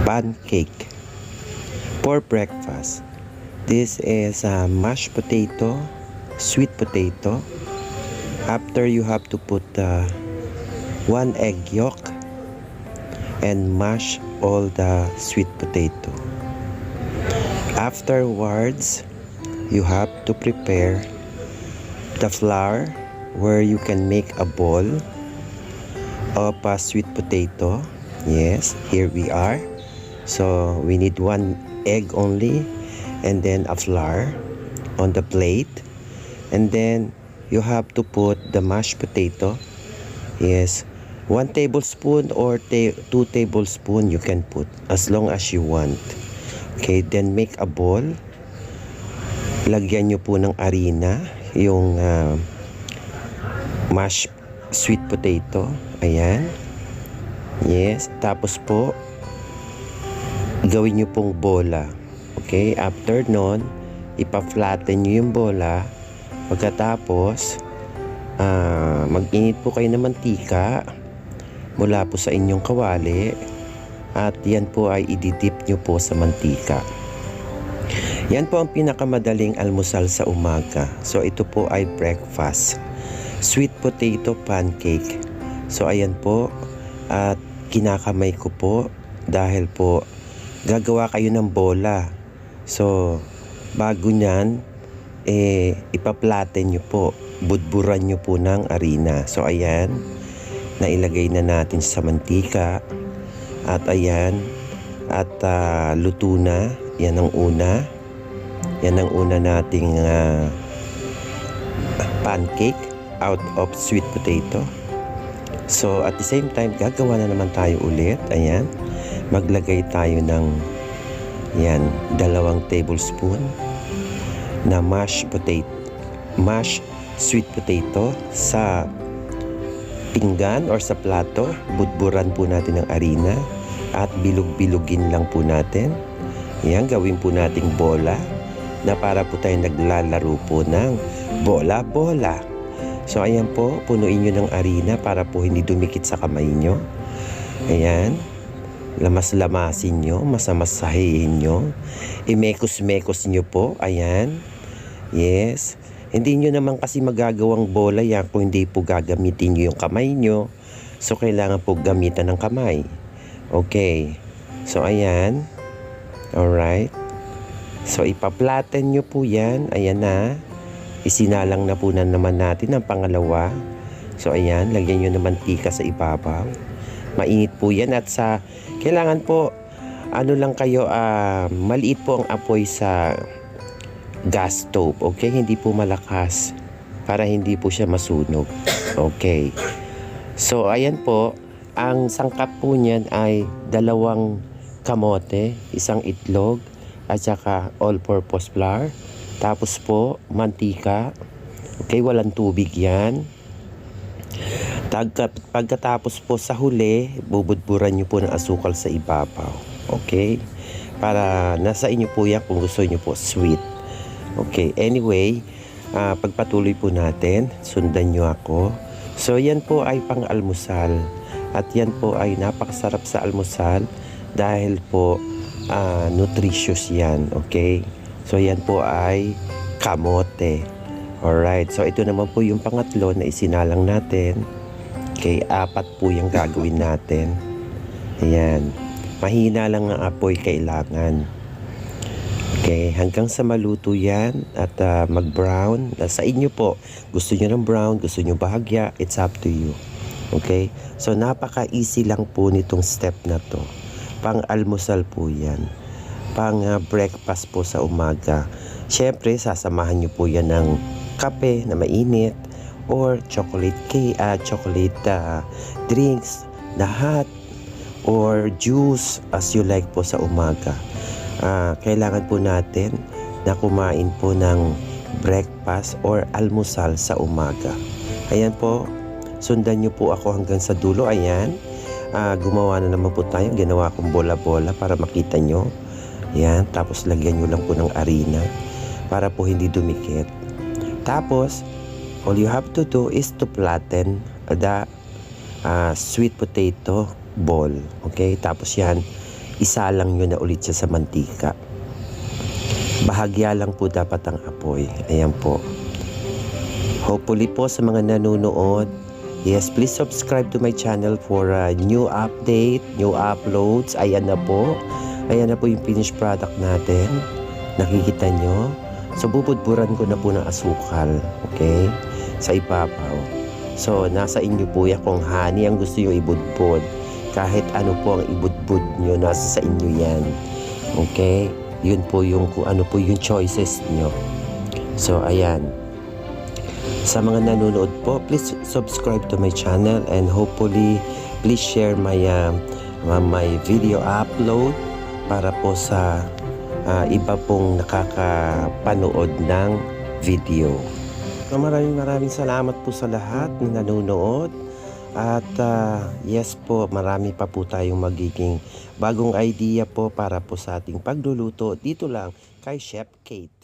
pancake for breakfast. This is mashed potato, sweet potato. After, you have to put 1 egg yolk and mash all the sweet potato. Afterwards, you have to prepare the flour where you can make a ball of sweet potato. Yes, here we are. So we need 1 egg only, and then a flour on the plate, and then you have to put the mashed potato. Yes, 1 tablespoon or 2 tablespoon you can put as long as you want. Okay, then make a ball. Lagyan nyo po ng harina yung mashed sweet potato. Ayan. Yes, tapos po gawin nyo pong bola. Okay, after nun, ipa-flatten nyo yung bola. Pagkatapos, mag-init po kayo ng mantika mula po sa inyong kawali, at yan po ay ididip nyo po sa mantika. Yan po ang pinakamadaling almusal sa umaga. So ito po ay breakfast, sweet potato pancake. So ayan po, at kinakamay ko po dahil po gagawa kayo ng bola. So bago nyan, ipa-flatten nyo po, budburan nyo po ng harina. So ayan, nailagay na natin sa mantika, at ayan, at luto na. Yan ang una. Yan ang una nating pancake out of sweet potato. So at the same time, gagawa na naman tayo ulit. Ayan, maglagay tayo ng 2 tablespoon na mashed sweet potato sa pinggan or sa plato. Budburan po natin ng harina at bilog-bilugin lang po natin. Yan, gawin po nating bola na para po tayo naglalaro po ng bola-bola. So ayan po, punuin nyo ng harina para po hindi dumikit sa kamay nyo. Ayan, lamas-lamasin nyo, masamasahin nyo, imekos-mekos nyo po. Ayan, yes. Hindi nyo naman kasi magagawang bola yan kung hindi po gagamitin nyo yung kamay nyo. So kailangan po gamitan ng kamay. Okay, so ayan. Alright, so ipa-flatten nyo po yan. Ayan na, isinalang na po na naman natin ang pangalawa. So ayan, lagyan nyo ng mantika sa ibabaw. Mainit po yan, at kailangan po lang kayo, maliit po ang apoy sa gas stove. Okay, hindi po malakas para hindi po siya masunog. Okay, so ayan po, ang sangkap po niyan ay 2 kamote, 1 itlog, at saka all-purpose flour. Tapos po, mantika. Okay, walang tubig yan. Pagkatapos po sa huli, bubudburan nyo po ng asukal sa ibabaw. Okay? Para nasa inyo po yan kung gusto nyo po sweet. Okay, anyway, pagpatuloy po natin, sundan nyo ako. So yan po ay pang-almusal. At yan po ay napakasarap sa almusal dahil po nutritious yan. Okay, so yan po ay kamote. Alright, so ito naman po yung pangatlo na isinalang natin. Okay, 4 po yung gagawin natin. Ayan, mahina lang ang apoy kailangan. Okay, hanggang sa maluto yan at mag-brown. Sa inyo po, gusto nyo ng brown, gusto nyo bahagya, it's up to you. Okay, so napaka-easy lang po nitong step na to. Pang-almusal po yan, pang-breakfast po sa umaga. Siyempre, sasamahan nyo po yan ng kape na mainit or chocolate drinks na hot, or juice as you like po sa umaga. Kailangan po natin na kumain po ng breakfast or almusal sa umaga. Ayan po, sundan nyo po ako hanggang sa dulo. Ayan, gumawa na naman po tayo. Ginawa kong bola-bola para makita nyo. Ayan, tapos lagyan nyo lang po ng harina para po hindi dumikit. Tapos, all you have to do is to flatten the sweet potato ball. Okay, tapos yan, isalang nyo na ulit siya sa mantika. Bahagya lang po dapat ang apoy. Ayan po. Hopefully po sa mga nanonood, yes, please subscribe to my channel for new update, new uploads. Ayan na po. Ayan na po yung finished product natin. Nakikita nyo. So, bubudburan ko na po ng asukal. Okay? Sa ibabaw. So, nasa inyo po yan kung honey ang gusto nyo ibudbud. Kahit ano po ang ibudbud nyo, nasa sa inyo yan. Okay? Yun po yung kung ano po yung choices nyo. So, ayan. Sa mga nanonood po, please subscribe to my channel and hopefully, please share my video upload para po sa iba pong nakakapanood ng video. So, maraming salamat po sa lahat na nanonood. At yes po, marami pa po tayong magiging bagong idea po para po sa ating pagluluto dito lang kay Chef Kate.